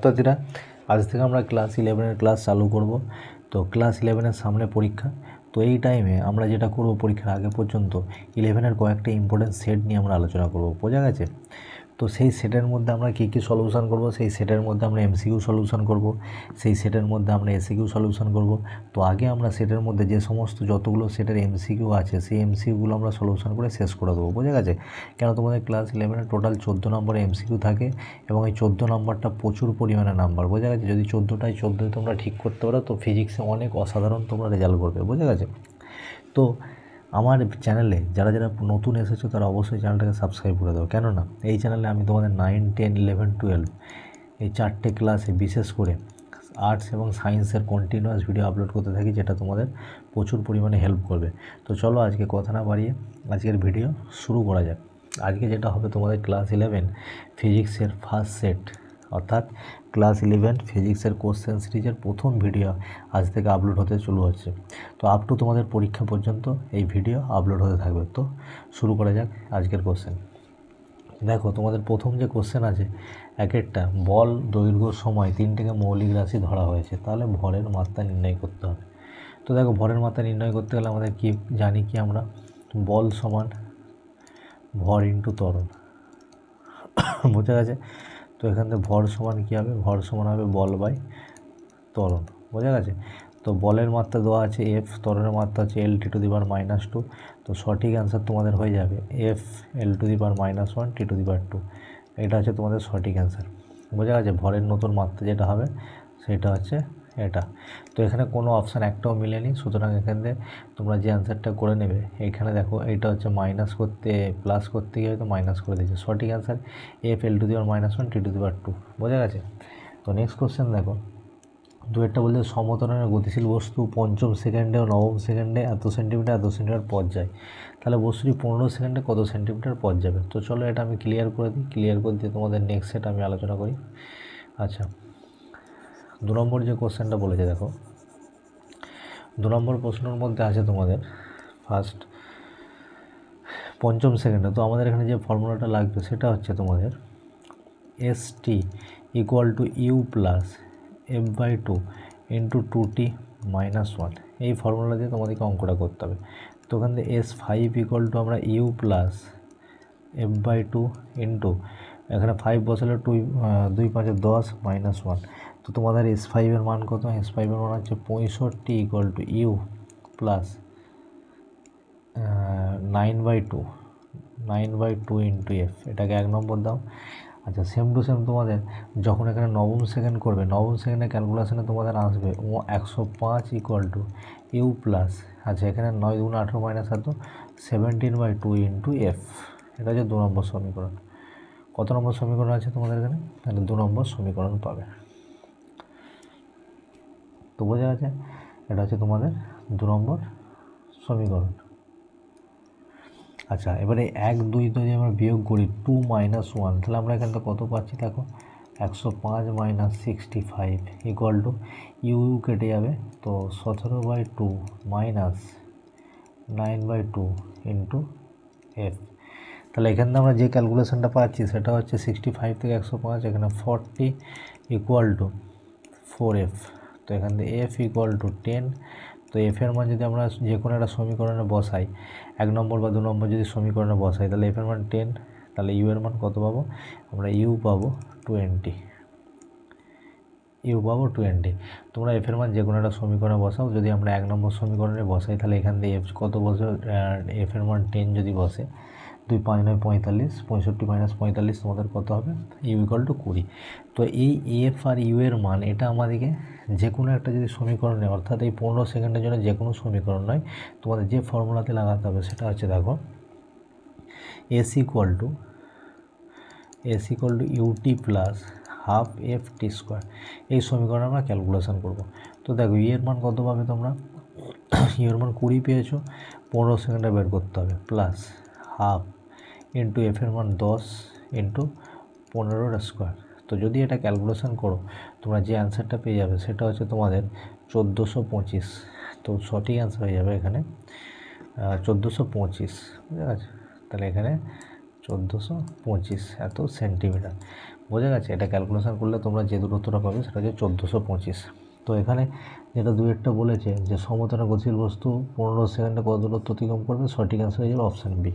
ছাত্রছাত্রীরা আজ থেকে আমরা ক্লাস 11-এর ক্লাস চালু করব। তো ক্লাস 11-এর সামনে পরীক্ষা। তো এই টাইমে আমরা যেটা করব, পরীক্ষার আগে পর্যন্ত 11-এর কয়েকটা ইম্পর্টেন্ট সেট নিয়ে আমরা আলোচনা করব, বোঝা গেছে? তো সেই সেটের মধ্যে আমরা কী কী সলিউশন করব, সেই সেটের মধ্যে আমরা এমসিকিউ সলিউশন করব, সেই সেটের মধ্যে আমরা এসিকিউ সলিউশন করব। তো আগে আমরা সেটের মধ্যে যে সমস্ত যতগুলো সেটের এমসিকিউ আছে সেই এমসিকিউগুলো আমরা সলিউশন করে শেষ করে দেবো, বোঝা গেছে? কেন তোমাদের ক্লাস 11-এ টোটাল 14 নম্বরের এমসিকিউ থাকে এবং এই 14 নম্বরটা প্রচুর পরিমাণে নাম্বার, বোঝা গেছে? যদি 14টায় 14 তোমরা ঠিক করতে পারো তো ফিজিক্সে অনেক অসাধারণ তোমরা রেজাল্ট করবে, বোঝা গেছে? তো আমার চ্যানেলে যারা যারা নতুন এসেছো তারা অবশ্যই চ্যানেলটাকে সাবস্ক্রাইব করে দাও, কেননা এই চ্যানেলে আমি তোমাদের 9, 10, 11, 12 এই 4টে ক্লাসে বিশেষ করে আর্টস এবং সায়েন্সের কন্টিনিউয়াস ভিডিও আপলোড করতে থাকি, যেটা তোমাদের প্রচুর পরিমাণে হেল্প করবে। তো চলো আজকে কথা না বাড়িয়ে আজকের ভিডিও শুরু করা যাক। আজকে যেটা হবে তোমাদের ক্লাস 11 ফিজিক্সের ফার্স্ট সেট, অর্থাৎ ক্লাস 11 ফিজিক্সের কোশ্চেন সিরিজের প্রথম ভিডিও আজ থেকে আপলোড হতে শুরু হচ্ছে। তো আপ টু তোমাদের পরীক্ষা পর্যন্ত এই ভিডিও আপলোড হতে থাকবে। তো শুরু করা যাক আজকের কোশ্চেন। দেখো তোমাদের প্রথম যে কোশ্চেন আছে, এক একটা বল, দৈর্ঘ্য, সময় 3টেকে মৌলিক রাশি ধরা হয়েছে, তাহলে ভরের মাত্রা নির্ণয় করতে হবে। তো দেখো ভরের মাত্রা নির্ণয় করতে গেলে আমাদের কি জানি, কি আমরা বল সমান ভর ইন্টু ত্বরণ, বোঝা গেছে? তো এখান থেকে ভর সমান কী হবে, ভর সমান হবে বল বাই ত্বরণ, বোঝা গেছে? তো বলের মাত্রা দেওয়া আছে এফ, ত্বরণের মাত্রা আছে L(T⁻²). তো সঠিক অ্যান্সার তোমাদের হয়ে যাবে F L⁻⁻1 T⁻²। এটা হচ্ছে তোমাদের সঠিক অ্যান্সার, বোঝা গেছে? ভরের নতুন মাত্রা যেটা হবে সেটা হচ্ছে এটা। তো এখানে কোনো অপশান একটাও মিলেনি, সুতরাং এখান থেকে তোমরা যে অ্যান্সারটা করে নেবে, এখানে দেখো এইটা হচ্ছে মাইনাস করতে প্লাস করতে গিয়ে হয়তো মাইনাস করে দিয়েছে। সঠিক অ্যান্সার F L⁻⁻1 T⁻², বোঝা গেছে? তো নেক্সট কোশ্চেন দেখো, দুয়েরটা বলতে সমতরণের গতিশীল বস্তু 5ম সেকেন্ডে ও 9ম সেকেন্ডে এত সেন্টিমিটার পথ যায়, তাহলে বস্তুটি 15 সেকেন্ডে কত সেন্টিমিটার পথ যাবে? তো চলো এটা আমি ক্লিয়ার করে দিই, ক্লিয়ার করে দিয়ে তোমাদের নেক্সট সেট আমি আলোচনা করি। আচ্ছা, 2 নম্বর যে কোশ্চেনটা বলেছে, দেখো 2 নম্বর প্রশ্নের মধ্যে আছে তোমাদের ফার্স্ট 5ম সেকেন্ডে। তো আমাদের এখানে যে ফর্মুলাটা লাগবে সেটা হচ্ছে তোমাদের ST = U + F/2 × 2t - 1। এই ফর্মুলা দিয়ে তোমাদেরকে অঙ্কটা করতে হবে। তো ওখান থেকে S5 = আমরা U + F/2 ইন্টু এখানে 5 বসালে 2 2 5 10 - 1। তো তোমাদের S5 এর মান কত? S5 এর মান হচ্ছে 65 = U + 9/2 × F, এটাকে 1 নম্বর দাও। আচ্ছা, সেম টু সেম তোমাদের যখন এখানে 9ম সেকেন্ড করবে, 9ম সেকেন্ডের ক্যালকুলেশনে তোমাদের আসবে 105 = U + আচ্ছা এখানে 9 × 18 - 7 17/2 × F। এটা হচ্ছে 2 নম্বর সমীকরণ। কত নম্বর সমীকরণ আছে তোমাদের এখানে? তাহলে 2 নম্বর সমীকরণ পাবে। তো বোঝা গেছে, এটা হচ্ছে তোমাদের 2 নম্বর সমীকরণ। আচ্ছা, এবারে 1, 2 যদি আমরা বিয়োগ করি 2 - 1, তাহলে আমরা এখান থেকে কত পাচ্ছি? দেখো 105 - 65 = U কেটে যাবে, তো 17/2 - 9/2 × F। তাহলে এখান থেকে আমরা যে ক্যালকুলেশনটা পাচ্ছি সেটা হচ্ছে 65 থেকে 105, এখানে 40 = 4F। তো এখান থেকে F = 10। তো F এর মান যদি আমরা যে কোনো একটা সমীকরণে বসাই, 1 নম্বর বা 2 নম্বর যদি সমীকরণে বসাই, তাহলে F এর মান 10, তাহলে U এর মান কত পাবো? আমরা U পাবো 20। U পাবো 20। তোমরা F এর মান যে কোনো একটা সমীকরণে বসাও, যদি আমরা 1 নম্বর সমীকরণে বসাই তাহলে এখান থেকে F কত বসে? F এর মান 10 যদি বসে, 2 5 9 45, 65 - 45 তোমাদের কত হবে? U = 20। তো এই F আর U এর মান এটা আমাদেরকে যে কোনো একটা যদি সমীকরণে, অর্থাৎ এই 15 সেকেন্ডের জন্য যে কোনো সমীকরণ নয়, তোমাদের যে ফর্মুলাতে লাগাতে হবে সেটা হচ্ছে দেখো S = UT + ½ FT²। এই সমীকরণে আমরা ক্যালকুলেশন করব। তো দেখো U এর মান কত পাবে তোমরা? U এর মান 20 পেয়েছো, 15 সেকেন্ডে বের করতে হবে, প্লাস ½ × F এর মান 10 × 15² তো যদি এটা ক্যালকুলেশন করো তোমরা যে অ্যান্সারটা পেয়ে যাবে সেটা হচ্ছে তোমাদের 1425। তো সঠিক অ্যান্সার হয়ে যাবে এখানে 1425, ঠিক আছে? তাহলে এখানে 1425 এত সেন্টিমিটার, বোঝা গেছে? এটা ক্যালকুলেশন করলে তোমরা যে দূরত্বটা পাবে সেটা হচ্ছে 1425। তো এখানে যেটা দুয়েরটা বলেছে যে সমতলে গতিশীল বস্তু 15 সেকেন্ডে কত দূরত্ব অতিক্রম করবে, সঠিক অ্যান্সার হয়ে যাবে অপশান বি।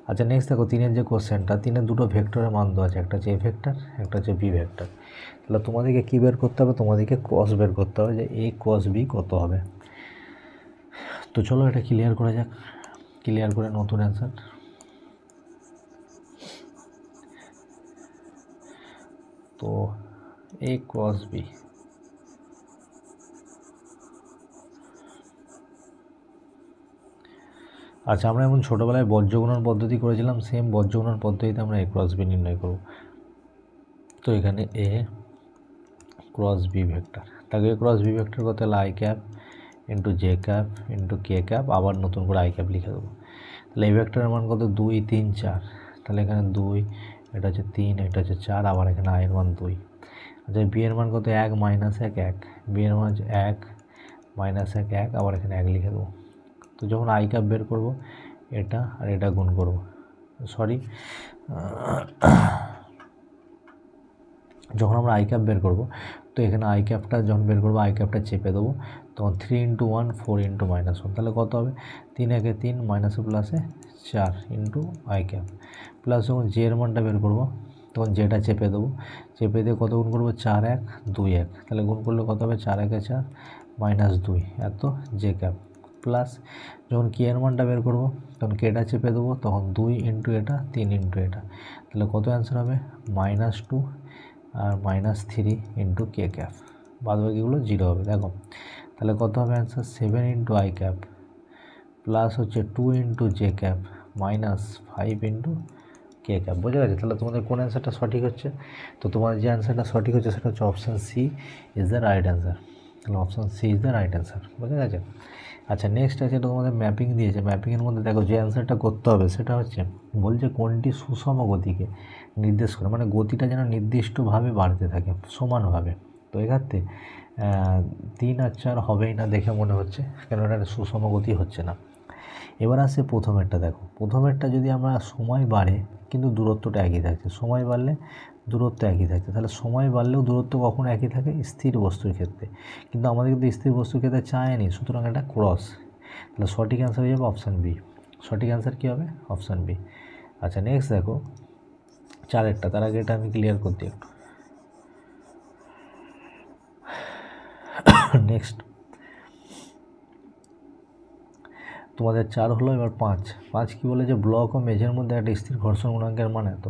আচ্ছা নেক্সট দেখো 3-এর যে কোশ্চেনটা, 3-এর দুটো ভেক্টরের মান দেওয়া আছে, একটা হচ্ছে এ ভেক্টর, একটা হচ্ছে বি ভেক্টর। তাহলে তোমাদেরকে কী বের করতে হবে, তোমাদেরকে ক্রস বের করতে হবে যে এ ক্রস বি কত হবে। তো চলো এটা ক্লিয়ার করা যাক, ক্লিয়ার করে নতুন অ্যান্সার। তো এ ক্রস বি, আচ্ছা আমরা এমন ছোটোবেলায় বজ্রগুণন পদ্ধতি করেছিলাম, সেম বজ্রগুণন পদ্ধতিতে আমরা এ ক্রস বি নির্ণয় করব। তো এখানে এ ক্রস বি ভেক্টর, তাকে এ ক্রস বি ভেক্টর করতে হলে I cap into J cap into k cap, আবার নতুন করে আই ক্যাপ লিখে দেবো। তাহলে এই ভেক্টরের মান কত, 2, 3, 4। তাহলে এখানে 2, এটা হচ্ছে 3, এটা হচ্ছে 4, আবার এখানে আয়ের মান 2। আচ্ছা বি এর মান কত, 1 -1 1, বি এর মান হচ্ছে 1 -1 1, আবার এখানে 1 লিখে দেবো। তো যখন আই ক্যাপ বের করবো, এটা আর এটা গুণ করবো, সরি যখন আমরা আই ক্যাপ বের করবো, তো এখানে আই ক্যাপটা যখন বের করবো আই ক্যাপটা চেপে দেবো, তখন 3 × 1 4 × -1, তাহলে কত হবে, 3 × 1 3 মাইনাসে প্লাসে 4 ইন্টু আই ক্যাপ, প্লাস যখন জে এর মানটা বের করবো তখন জেটা চেপে দেবো, চেপে দিয়ে কত গুণ করবো, 4 1 2 1, তাহলে গুণ করলে কত হবে, 4 1 4 -2 এত জে ক্যাপ, প্লাস যখন কে এর মানটা বের করবো তখন কেটা চেপে দেবো, তখন 2 ইন্টু এটা 3 ইন্টু এটা, তাহলে কত অ্যান্সার হবে, -2 আর -3 ইন্টু কে ক্যাপ, বাদ বাকিগুলো 0 হবে। দেখো তাহলে কত হবে answer, 7 into I cap plus হচ্ছে 2 into J cap -5 into k cap. বোঝা গেছে? তাহলে তোমাদের কোন অ্যান্সারটা সঠিক হচ্ছে, তো তোমাদের যে অ্যান্সারটা সঠিক হচ্ছে সেটা হচ্ছে option C is the right answer. তাহলে option C is the right answer. বোঝা গেছে? আচ্ছা নেক্সট আছে, এটা তোমাদের ম্যাপিং দিয়েছে, ম্যাপিংয়ের মধ্যে দেখো যে অ্যান্সারটা করতে হবে সেটা হচ্ছে বলছে কোনটি সুষম গতিকে নির্দেশ করে, মানে গতিটা যেন নির্দিষ্টভাবে বাড়তে থাকে সমানভাবে। তো এক্ষেত্রে 3 আর 4 হবেই না দেখে মনে হচ্ছে, কেন এটা সুষম গতি হচ্ছে না। এবার আসছে প্রথমেরটা, দেখো প্রথমেরটা যদি আমরা সময় বাড়ে কিন্তু দূরত্বটা একই থাকছে, সময় বাড়লে দূরত্ব একই থাকছে, তাহলে সময় বাড়লেও দূরত্ব কখনো একই থাকে, স্থির বস্তুর ক্ষেত্রে, কিন্তু আমাদের কিন্তু স্থির বস্তুর ক্ষেত্রে চায়নি, সুতরাং এটা ক্রস। তাহলে সঠিক অ্যান্সার হয়ে যাবে অপশান বি। সঠিক অ্যান্সার কী হবে, অপশান বি। আচ্ছা নেক্সট দেখো 4-এরটা, তার আগে এটা আমি ক্লিয়ার করতে একটু। নেক্সট তোমাদের 4 হলো, এবার 5 কী বলে যে ব্লক ও মেঝের মধ্যে একটা স্থির ঘর্ষণ গুণাঙ্কের মান এত।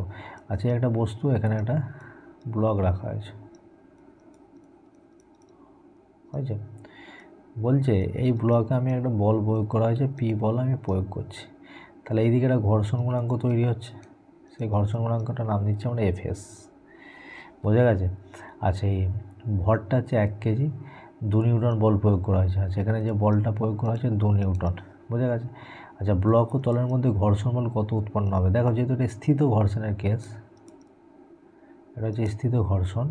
আচ্ছা একটা বস্তু, এখানে একটা ব্লক রাখা হয়েছে, বলছে এই ব্লকে আমি একটা বল প্রয়োগ করা হয়েছে, পি বল আমি প্রয়োগ করছি, তাহলে এইদিকে একটা ঘর্ষণ গুণাঙ্ক তৈরি হচ্ছে, সেই ঘর্ষণ গুণাঙ্কটার নাম দিচ্ছি আমরা এফএস। বোঝা গেছে? আচ্ছা এই ভরটা হচ্ছে 1 কেজি, 2 নিউটন বল প্রয়োগ করা হয়েছে, আচ্ছা এখানে যে বলটা প্রয়োগ করা হয়েছে 2 নিউটন। বোঝা গেছে? আচ্ছা ব্লক ও তলের মধ্যে ঘর্ষণ বল কত উৎপন্ন হবে, দেখো যেহেতু এটা স্থিত ঘর্ষণের কেস, এটা হচ্ছে স্থিত ঘর্ষণ।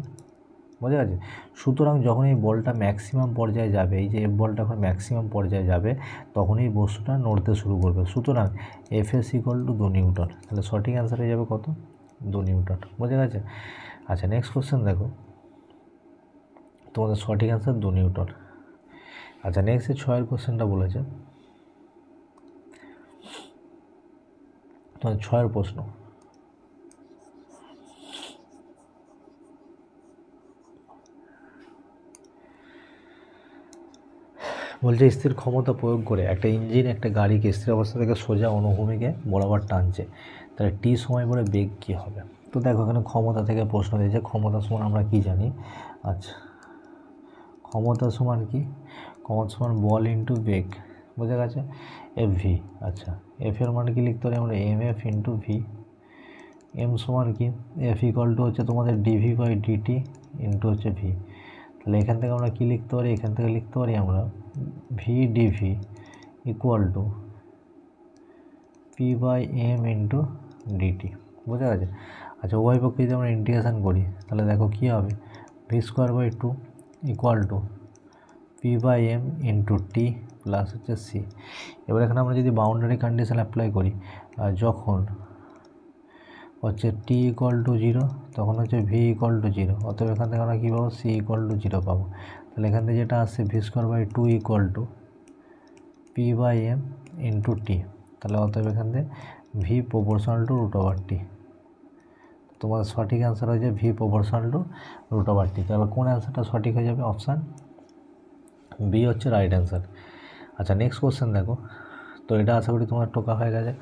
বোঝা গেছে? সুতরাং যখন এই বলটা ম্যাক্সিমাম পর্যায়ে যাবে, এই যে এফ বলটা যখন ম্যাক্সিমাম পর্যায়ে যাবে তখন এই বস্তুটা নড়তে শুরু করবে, সুতরাং এফএস = 2 নিউটন। তাহলে সঠিক অ্যান্সার হয়ে যাবে কত, 2 নিউটন। বোঝা গেছে? আচ্ছা নেক্সট কোশ্চেন দেখো, তোমাদের সঠিক অ্যান্সার 2 নিউটন। আচ্ছা নেক্সট 6-এর কোশ্চেনটা বলেছে, তোমাদের 6-এর প্রশ্ন, বলছে স্থির ক্ষমতা প্রয়োগ করে একটা ইঞ্জিন একটা গাড়িকে স্থির অবস্থা থেকে সোজা অনুভূমিকে বরাবর টানছে, তাহলে টি সময় পরে বেগ কী হবে। তো দেখো এখানে ক্ষমতা থেকে প্রশ্ন দিয়েছে, ক্ষমতা সমান আমরা কি জানি, আচ্ছা ক্ষমতা সমান কি, ক্ষমতা সমান বল ইন্টু বেগ। বোঝা গেছে? F V. আচ্ছা এফ এর মান কি লিখতে পারি আমরা, M F into V. M সমান কি, এফ = হচ্ছে তোমাদের ডিভি বাই ডিটি ইন্টু হচ্ছে ভি। তাহলে এখান থেকে আমরা কী লিখতে পারি, এখান থেকে লিখতে পারি আমরা V DV = P by M into DT. বোঝা গেছে? আচ্ছা উভয় পক্ষে যদি আমরা ইন্টিগ্রেশন করি তাহলে দেখো কী হবে, v²/2 = P by M into T plus হচ্ছে সি। এবার এখানে আমরা যদি বাউন্ডারি কন্ডিশন অ্যাপ্লাই করি, যখন হচ্ছে টি ইকুয়াল টু 0, তখন হচ্ছে ভি ইকুয়াল টু 0। অতএব এখান থেকে আমরা কী পাবো, সি ইকুয়াল টু 0 পাবো। তাহলে এখান থেকে যেটা আসছে V square by 2 equal to P by M into T. তাহলে অতএব এখান থেকে V proportional to root over T. তোমার সঠিক অ্যান্সার হয়ে যাবে V proportional to root over T. তাহলে কোন অ্যান্সারটা সঠিক হয়ে যাবে, অপশান বি হচ্ছে রাইট অ্যান্সার। আচ্ছা নেক্সট কোশ্চেন দেখো, তো এটা আশা করি তোমার টোকা হয়ে গেছে।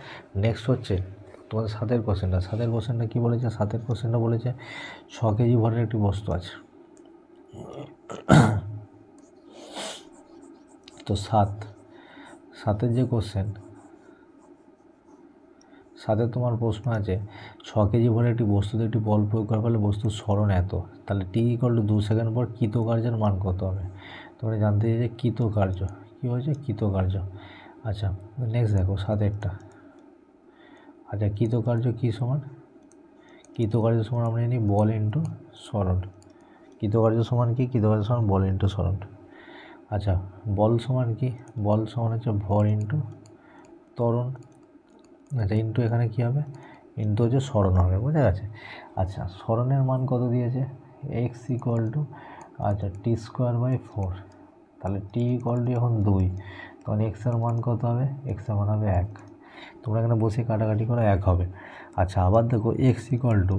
নেক্সট হচ্ছে তোমাদের সাতের কোশ্চেনটা। সাতের কোশ্চেনটা কী বলেছে, সাতের কোশ্চেনটা বলেছে 6 কেজি ভরের একটি বস্তু আছে। তো সাতের যে কোশ্চেন, সাথে তোমার প্রশ্ন আছে 6 কেজি ভরে একটি বস্তুতে একটি বল প্রয়োগ করার ফলে বস্তুর সরণ এত, তাহলে টি ইকুয়াল টু 2 সেকেন্ড পর কৃতকার্যের মান কত হবে। তোমরা জানতে চাই যে কৃতকার্য কী হয়েছে, কৃতকার্য। আচ্ছা নেক্সট দেখো সাতেরটা। আচ্ছা কৃতকার্য কী সমান, কৃতকার্য সমান আমরা জানি বল ইন্টু সরণ। কৃতকার্য সমান কি, কৃতকার্য সমান বল ইন্টু সরণ। আচ্ছা বল সমান কি, বল সমান হচ্ছে ভর ইন্টু ত্বরণ। আচ্ছা ইন্টু এখানে কী হবে, ইন্টু হচ্ছে সরণ হবে, বোঝা গেছে। আচ্ছা সরণের মান কত দিয়েছে, এক্স ইকুয়াল টু আচ্ছা টি স্কোয়ার বাই 4। তাহলে টি ইকুয়াল টু এখন 2, তখন এক্সের মান কত হবে, এক্সের মান হবে 1। তোমরা এখানে বসে কাটাকাটি করে 1 হবে। আচ্ছা আবার দেখো X equal to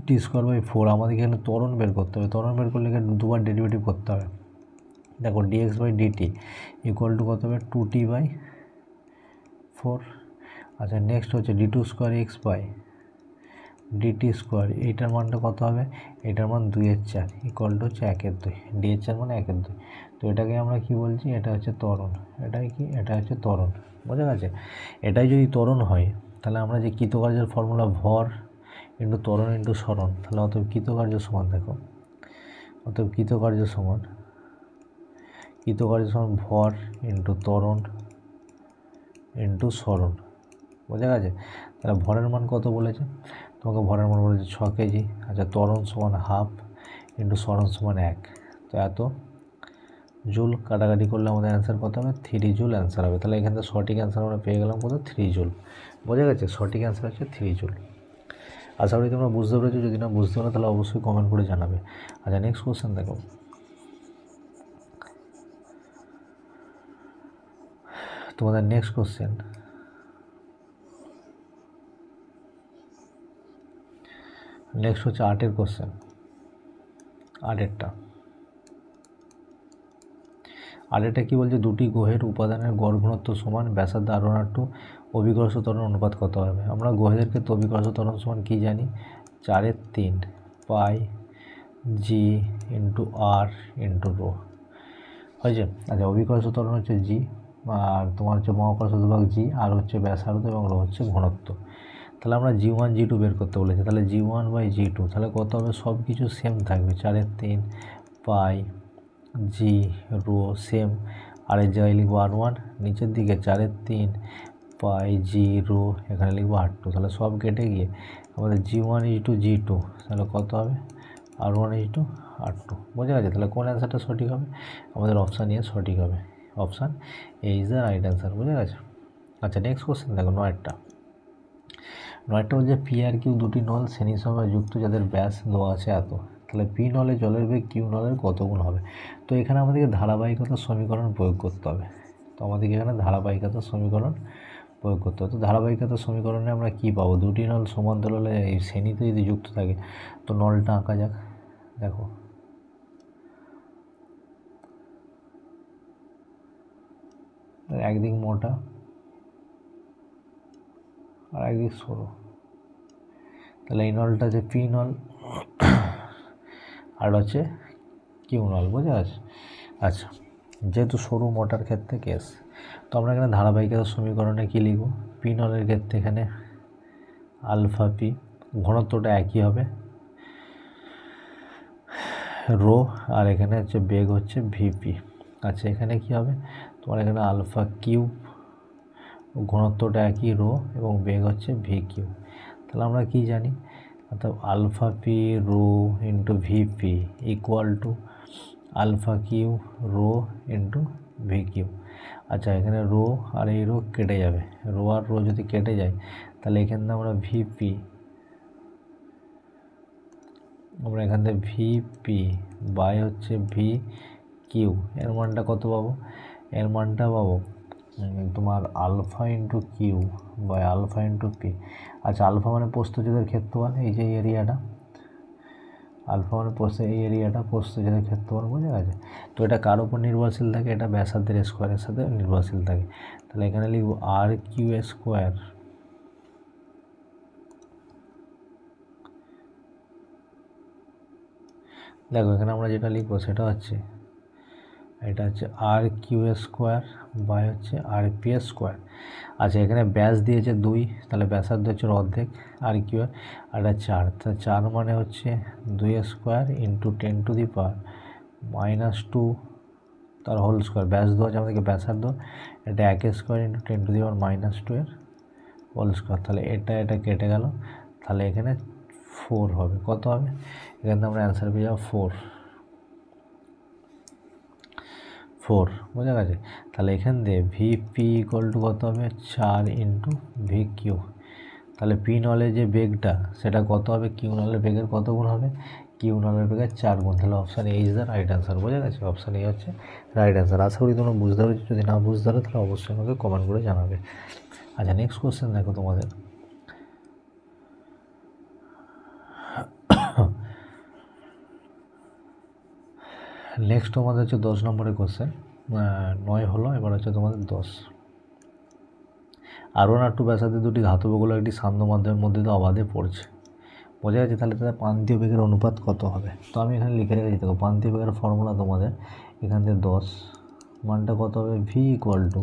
T square by 4, আমাদেরকে এখানে ত্বরণ বের করতে হবে। ত্বরণ বের করলে এখানে দুবার ডেরিভেটিভ করতে হবে। দেখো DX by DT equal to কত হবে, 2t বাই 4। আচ্ছা নেক্সট হচ্ছে D two square X by DT square, এইটার মানটা কত হবে, এটার মান 2/4 ইকুয়াল টু হচ্ছে 1/2। ডি/4 মানে 1/2। তো এটাকে আমরা কি বলছি, এটা হচ্ছে ত্বরণ। এটাই কি, এটা হচ্ছে ত্বরণ, বোঝা গেছে। এটাই যদি ত্বরণ হয় তাহলে আমরা যে কৃতকার্যের ফর্মুলা ভর ইন্টু ত্বরণ ইন্টু সরণ, তাহলে অতএব কৃতকার্য সমান, দেখো অতএব কৃতকার্য সমান ভর ইন্টু ত্বরণ ইন্টু সরণ, বোঝা গেছে। তাহলে ভরের মান কত বলেছে, তোমাকে ভরের মান বলেছে 6 কেজি। আচ্ছা ত্বরণ সমান হাফ ইন্টু সরণ সমান 1, তো এত জুল। কাটাকাটি করলে আমাদের অ্যান্সার কত হবে, 3 জুল অ্যান্সার হবে। তাহলে এখান থেকে সঠিক অ্যান্সার আমরা পেয়ে গেলাম কত, 3 জুল, বোঝা গেছে। সঠিক অ্যান্সার হচ্ছে 3 জুল। আশা করি তোমরা বুঝতে পেরেছো, যদি না বুঝতে পারো তাহলে অবশ্যই কমেন্ট করে জানাবে। আচ্ছা নেক্সট কোশ্চেন দেখো, তোমাদের নেক্সট কোশ্চেন নেক্সট হচ্ছে 8-এর কোশ্চেন। 8-এরটা কী বলছে, দুটি গ্রহের উপাদানের গড় ঘনত্ব সমান, ব্যাসার্ধ R1 অভিকর্ষ ত্বরণ অনুপাত কত হবে। আমরা গ্রহের ক্ষেত্রে অভিকর্ষ ত্বরণ সমান কী জানি, 4/3 পাই জি ইন্টু আর ইন্টু রো হয়েছে। আচ্ছা অভিকর্ষ ত্বরণ হচ্ছে জি, আর তোমার হচ্ছে মহাকর্ষ ধ্রুবক জি, আর হচ্ছে ব্যাসার্ধ এবং রো হচ্ছে ঘনত্ব। তাহলে আমরা G1 G2 বের করতে বলেছি, তাহলে G1 বাই G2, তাহলে কত হবে, সব কিছু সেম থাকবে, 4/3 পাই জি রো সেম, আর এর জায়গায় লিখবো R1, নিচের দিকে 4/3 পাই জি রো, এখানে লিখবো R2। তাহলে সব কেটে গিয়ে আমাদের G1 G2, তাহলে কত হবে, R1 R2, বোঝা গেছে। তাহলে কোন অ্যান্সারটা সঠিক হবে, আমাদের অপশান এ সঠিক হবে, option A is the right answer, বোঝা গেছে। আচ্ছা নেক্সট কোশ্চেন দেখো, 9টা হচ্ছে পি আর কিউ দুটি নল শ্রেণীর সঙ্গে যুক্ত, যাদের ব্যাস দেওয়া আছে এত। তাহলে পি নলে জলের বেগ কিউ নলের কত গুণ হবে। তো এখানে আমাদেরকে ধারাবাহিকতার সমীকরণ প্রয়োগ করতে হবে। তো আমাদেরকে এখানে ধারাবাহিকতার সমীকরণ প্রয়োগ করতে হবে। তো ধারাবাহিকতার সমীকরণে আমরা কী পাবো, দুটি নল সমান্তর হলে এই শ্রেণীতে যদি যুক্ত থাকে, তো নলটা আঁকা যাক। দেখো একদিক মোটা আর একদিক সরু, তাহলে এই নলটা হচ্ছে পি নল আর হচ্ছে কিউ নল, বোঝা আছে। আচ্ছা যেহেতু সরু মোটার ক্ষেত্রে কেস, তো আমরা এখানে ধারাবাহিকতার সমীকরণে কী লিখব, পি নলের ক্ষেত্রে এখানে আলফা পি, ঘনত্বটা একই হবে রো, আর এখানে হচ্ছে বেগ হচ্ছে ভিপি। আচ্ছা এখানে কি হবে, তোমার এখানে আলফা কিউব, ঘনত্বটা একই রো এবং বেগ হচ্ছে ভি কিউ। তাহলে আমরা কি জানি, অর্থাৎ alpha P rho into VP equal to alpha Q rho into V Q. আচ্ছা এখানে রো আর এই রো কেটে যাবে, রো আর রো যদি কেটে যায় তাহলে এখানে আমরা ভিপি আমরা এখান থেকে ভিপি বাই হচ্ছে ভি কিউ এর মানটা কত পাবো, এর মানটা পাবো তোমার alpha into Q by alpha into P. আচ্ছা আলফা মানে প্রস্থচ্ছেদের ক্ষেত্রফল, এই যে এরিয়াটা আলফা মানে এই এরিয়াটা প্রস্থচ্ছেদের ক্ষেত্রফল, বোঝা গেছে। তো এটা কার উপর নির্ভরশীল থাকে, এটা ব্যাসার্ধের স্কোয়ারের সাথে নির্ভরশীল থাকে। তাহলে এখানে লিখব আর কিউ স্কোয়ার দেখো এখানে আমরা যেটা লিখবো সেটা হচ্ছে এটা হচ্ছে আর কিউ স্কোয়ার বাই হচ্ছে আর পি স্কোয়ার। আচ্ছা এখানে ব্যাস দিয়েছে 2, তাহলে ব্যাসার্ধ হচ্ছে অর্ধেক আর কিউ আর এটা 4, তাহলে 4 মানে হচ্ছে 2 স্কোয়ার ইন্টু 10⁻² তার হোল স্কোয়ার। ব্যাস দেওয়া আছে আমাদেরকে ব্যাসার্ধ, এটা 1 স্কোয়ার ইন্টু 10⁻² এর হোল স্কোয়ার। তাহলে এটা কেটে গেল, তাহলে এখানে 4 হবে। কত হবে এখান থেকে আমরা অ্যান্সার পেয়ে যাবো 4, বোঝা গেছে। তাহলে এখান দিয়ে ভিপি ইকুয়াল টু কত হবে 4 ইন্টু ভি কিউ। তাহলে পি নলে যে বেগটা সেটা কত হবে, কিউ নলের বেগের কত গুণ হবে, কিউ নলের বেগের 4 গুণ। তাহলে option A is the right answer, বোঝা গেছে। অপশান এ হচ্ছে রাইট অ্যান্সার। আশা করি তোমরা বুঝতে পেরেছো, যদি না বুঝতে পারো তাহলে অবশ্যই আমাকে কমেন্ট করে জানাবে। আচ্ছা নেক্সট কোশ্চেন দেখো তোমাদের, নেক্সট তোমাদের হচ্ছে 10 নম্বরের কোশ্চেন। 9 হলো, এবার হচ্ছে তোমাদের 10। R1 R2 ব্যাসার্ধের দুটি ধাতবগুলো একটি সান্দ্র মাধ্যমের মধ্যে দিয়ে অবাধে পড়ছে, বোঝা গেছে। তাহলে তাদের প্রান্তীয় বেগের অনুপাত কত হবে। তো আমি এখানে লিখে রেখেছি, দেখো প্রান্তীয় বেগের ফর্মুলা তোমাদের এখান থেকে 10 মানটা কত হবে, ভি ইকুয়াল টু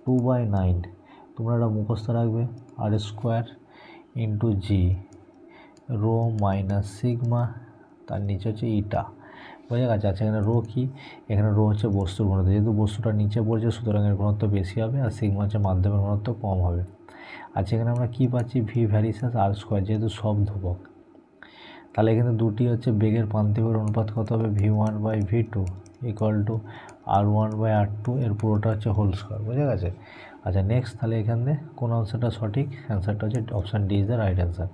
2/9, তোমরা এটা মুখস্থ রাখবে, R square into G rho minus sigma, তার নিচে হচ্ছে ইটা, বোঝা গেছে। আচ্ছা এখানে রো কি, এখানে রো হচ্ছে বস্তুর ঘনত্ব, যেহেতু বস্তুটা নিচে পড়ছে সুতরাং এর ঘনত্ব বেশি হবে, আর সিগমা হচ্ছে মাধ্যমের ঘনত্ব কম হবে। আচ্ছা এখানে আমরা কী পাচ্ছি, ভি ভ্যারিসেস আর স্কোয়ার, যেহেতু সব ধ্রুবক। তাহলে এখানে দুটি হচ্ছে বেগের প্রান্তীয় বেগের অনুপাত কত হবে, v1/v2 ইকুয়াল টু r1/r2 এর পুরোটা হচ্ছে হোল স্কোয়ার, বোঝা গেছে। আচ্ছা নেক্সট, তাহলে এখানে কোন অপশানটা সঠিক, অ্যান্সারটা হচ্ছে option D is the right answer,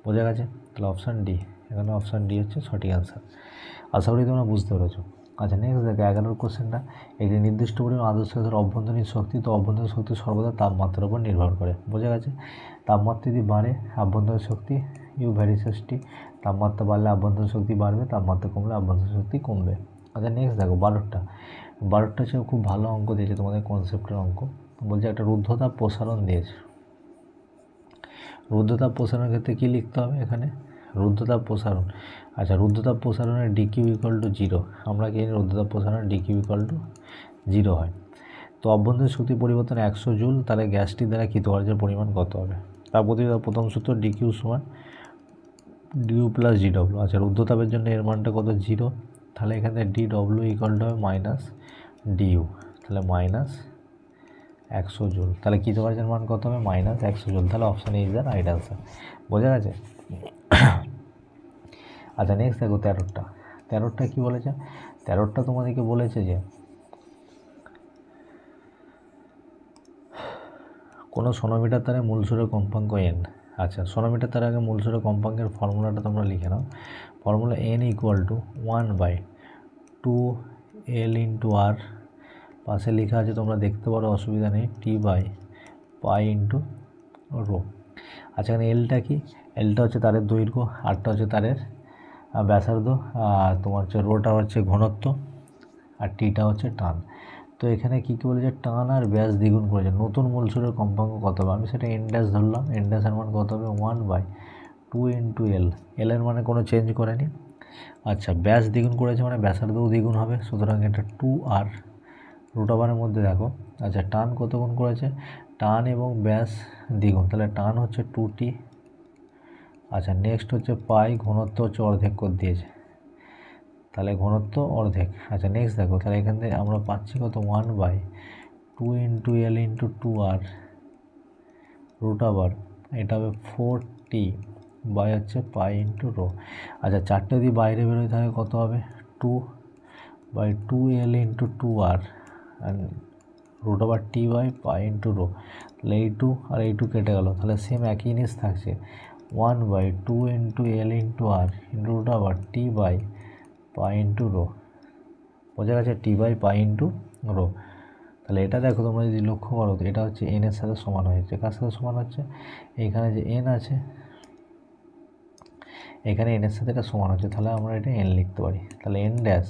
বোঝা গেছে। তাহলে অপশান ডি, এখানে অপশান ডি হচ্ছে সঠিক অ্যান্সার। আশা করি তোমরা বুঝতে পেরেছো। আচ্ছা নেক্সট দেখো 11 কোশ্চেনটা, একটি নির্দিষ্ট পরিমাণ আদর্শ গ্যাসের অভ্যন্তরীণ শক্তি, তো অভ্যন্তরীণ শক্তি সর্বদা তাপমাত্রার উপর নির্ভর করে, বোঝা গেছে। তাপমাত্রা যদি বাড়ে আভ্যন্তরীণ শক্তি ইউ ভ্যারিসেস টি, তাপমাত্রা বাড়লে আভ্যন্তরীণ শক্তি বাড়বে, তাপমাত্রা কমলে আভ্যন্তরীণ শক্তি কমবে। আচ্ছা নেক্সট দেখো 12টা হচ্ছে খুব ভালো অঙ্ক দিয়েছে তোমাদের, কনসেপ্টের অঙ্ক। বলছে একটা রুদ্ধতাপ প্রসারণ দিয়েছে, রুদ্ধতাপ প্রসারণের ক্ষেত্রে কী লিখতে হবে এখানে, রুদ্ধতাপ প্রসারণ। আচ্ছা রুদ্ধতাপ প্রসারণের ডিকিউ ইকুয়াল টু 0, আমরা কি জানি রুদ্ধতাপ প্রসারণের ডিকিউ ইকুয়াল টু 0 হয়। তো অভ্যন্তরীণ শক্তি পরিবর্তন 100 জুল, তাহলে গ্যাসটি দ্বারা কৃতকার্যের পরিমাণ কত হবে। তার প্রতি প্রথম সূত্র ডিকিউ সমান ডিউ প্লাস ডিডব্লিউ। আচ্ছা রুদ্ধতাপের জন্য এর মানটা কত 0, তাহলে এখানে ডিডব্লিউ ইকুয়াল টু হবে মাইনাস ডিউ, তাহলে মাইনাস 100 জুল। তাহলে কৃতকার্যের মান কত হবে, মাইনাস 100 জুল। তাহলে option is the right answer, বোঝা গেছে। আচ্ছা নেক্সট দেখো 13টা কী বলেছে, 13টা তোমাদেরকে বলেছে যে কোনো সোনোমিটার তারে মূল সুরের কম্পাঙ্ক n। আচ্ছা সোনোমিটার তার আগে মূল সুরের কম্পাঙ্কের ফর্মুলাটা তোমরা লিখে নাও, formula n equal to 1/2l into R, পাশে লেখা আছে তোমরা দেখতে পারো, অসুবিধা নেই, t/π ইন্টু রো। আচ্ছা এখানে এলটা কি, এলটা হচ্ছে তারের দৈর্ঘ্য, আরটা হচ্ছে তারের ব্যাসার্ধ, আর তোমার হচ্ছে রোটা হচ্ছে ঘনত্ব, আর টিটা হচ্ছে টান। তো এখানে কী কী বলেছে, টান আর ব্যাস দ্বিগুণ করেছে, নতুন মূল সুরের কম্পাঙ্ক কত হবে, আমি সেটা এন ড্যাশ ধরলাম, এন ড্যাশের মান কত হবে 1/2 ইন্টু এল, এলের মানে কোনো চেঞ্জ করেনি। আচ্ছা ব্যাস দ্বিগুণ করেছে মানে ব্যাসার্ধও দ্বিগুণ হবে, সুতরাং এটা 2r রুট মধ্যে দেখো। আচ্ছা টান কত গুণ করেছে, টান এবং ব্যাস দ্বিগুণ, তাহলে টান হচ্ছে 2t। আচ্ছা নেক্সট হচ্ছে পাই, ঘনত্ব হচ্ছে অর্ধেক করে দিয়েছে, তাহলে ঘনত্ব অর্ধেক। আচ্ছা নেক্সট দেখো, তাহলে এখান থেকে আমরা পাচ্ছি কত 1/2 into L into 2r root এটা হবে 4t বাই হচ্ছে পাই ইন্টু রো। আচ্ছা চারটে যদি বাইরে বেরোয় তাহলে কত হবে 2/2l into 2r root t by pi into rho. তাহলে এই 2 আর এই 2 কেটে গেল, তাহলে সেম একই জিনিস থাকছে 1/2 ইন্টু এল ইন্টু আর ইন্টু রুট আবার টি বাই পাই ইন্টু রো। বোঝা গেছে? টি বাই পাই ইন্টু রো। তাহলে এটা দেখো তোমরা যদি লক্ষ্য করো তো এটা হচ্ছে এন এর সাথে সমান হয়েছে। কার সাথে সমান হচ্ছে? এইখানে যে এন আছে এখানে এন এর সাথে এটা সমান হচ্ছে, তাহলে আমরা এটা এন লিখতে পারি। তাহলে এন ড্যাশ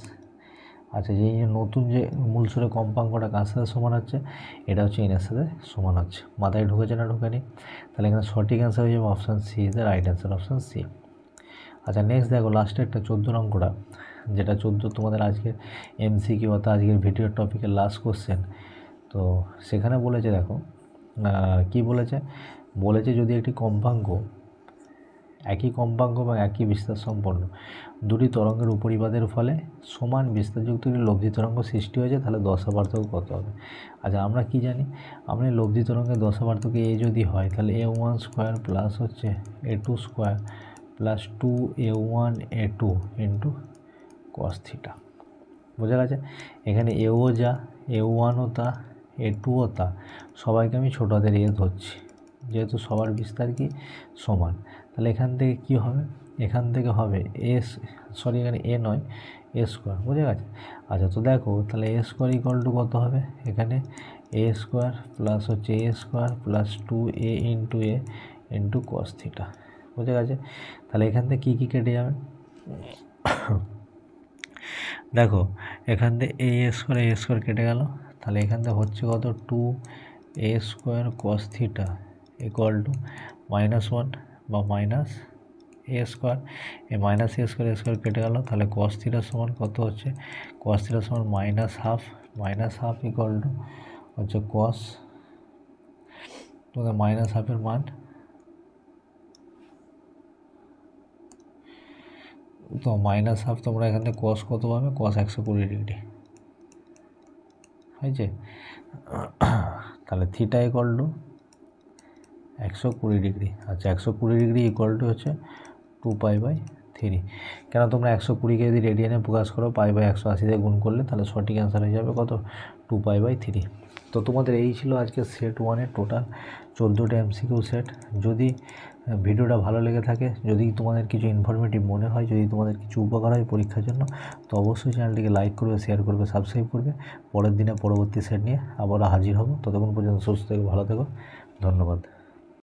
আচ্ছা, যে নতুন যে মূল সুরে কম্পাঙ্কটা কার সাথে সমান হচ্ছে? এটা হচ্ছে এন এর সাথে সমান হচ্ছে। মাথায় ঢুকেছে না ঢোকেনি? তাহলে এখানে সঠিক অ্যান্সার হয়ে যাবে option C is the right answer, option C. আচ্ছা নেক্সট দেখো লাস্টে একটা 14 অঙ্কটা, যেটা 14 তোমাদের আজকের এমসিকিউ অর্থাৎ আজকের ভিডিওর টপিকের লাস্ট কোশ্চেন। তো সেখানে বলেছে দেখো কি বলেছে? বলেছে যদি একটি কম্পাঙ্ক একই কম্পাঙ্ক এবং একই বিস্তার সম্পন্ন দুটি তরঙ্গের উপরিবাদের ফলে সমান বিস্তারযুক্ত একটি লব্ধি তরঙ্গ সৃষ্টি হয়েছে, তাহলে দশা পার্থক্য কত হবে? আচ্ছা আমরা কি জানি? আমরা লব্ধি তরঙ্গের দশা পার্থক্য এ যদি হয় তাহলে a1 স্কোয়ার প্লাস হচ্ছে a2 square plus 2a1 a2 into cos theta. বোঝা গেছে? এখানে এও যা, a1ও তা, a2ও তা, সবাইকে আমি ছোটো হাতের এ ধরছি যেহেতু সবার বিস্তার কি সমান। তাহলে এখান থেকে কি হবে? এখান থেকে হবে এখানে এ নয় এ স্কোয়ার। বোঝা গেছে? আচ্ছা তো দেখো তাহলে এ স্কোয়ার ইকুয়াল টু কত হবে? এখানে এ স্কোয়ার প্লাস হচ্ছে এ স্কোয়ার প্লাস 2a ইন্টু এ ইন্টু কস থিটা। বোঝা গেছে? তাহলে এখান থেকে কী কেটে যাবে? দেখো এখান থেকে এ স্কোয়ার কেটে গেল, তাহলে এখান থেকে হচ্ছে কত? 2a square cos theta equal to -1 বা মাইনাস এ স্কোয়ার। এই মাইনাস এ স্কোয়ার কেটে গেল, তাহলে কস থিটার সমান কত হচ্ছে? কস থিটার সমান -হাফ ইকুয়াল টু হচ্ছে কস, তোমাদের -হাফের মান তো -হাফ, তোমরা এখান থেকে কস কত পাবে? কস 120 ডিগ্রি হয়েছে। তাহলে থিটা ইকুয়াল টু 120 ডিগ্রি। আচ্ছা 120 ডিগ্রি ইকুয়াল টু হচ্ছে 2π/3। কেন তোমরা 120কে যদি রেডিয়ানে প্রকাশ করো π/180 দিয়ে গুণ করলে তাহলে সঠিক অ্যান্সার হয়ে যাবে কত? 2π/3। তো তোমাদের এই ছিল আজকে সেট 1-এর টোটাল 14টা এমসিকিউ সেট। যদি ভিডিওটা ভালো লেগে থাকে, যদি তোমাদের কিছু ইনফরমেটিভ মনে হয়, যদি তোমাদের কিছু উপকার হয় পরীক্ষার জন্য, তো অবশ্যই চ্যানেলটিকে লাইক করবে, শেয়ার করবে, সাবস্ক্রাইব করবে। পরের দিনে পরবর্তী সেট নিয়ে আবারও হাজির হব। ততক্ষণ পর্যন্ত সুস্থ থেকো, ভালো থেকো, ধন্যবাদ।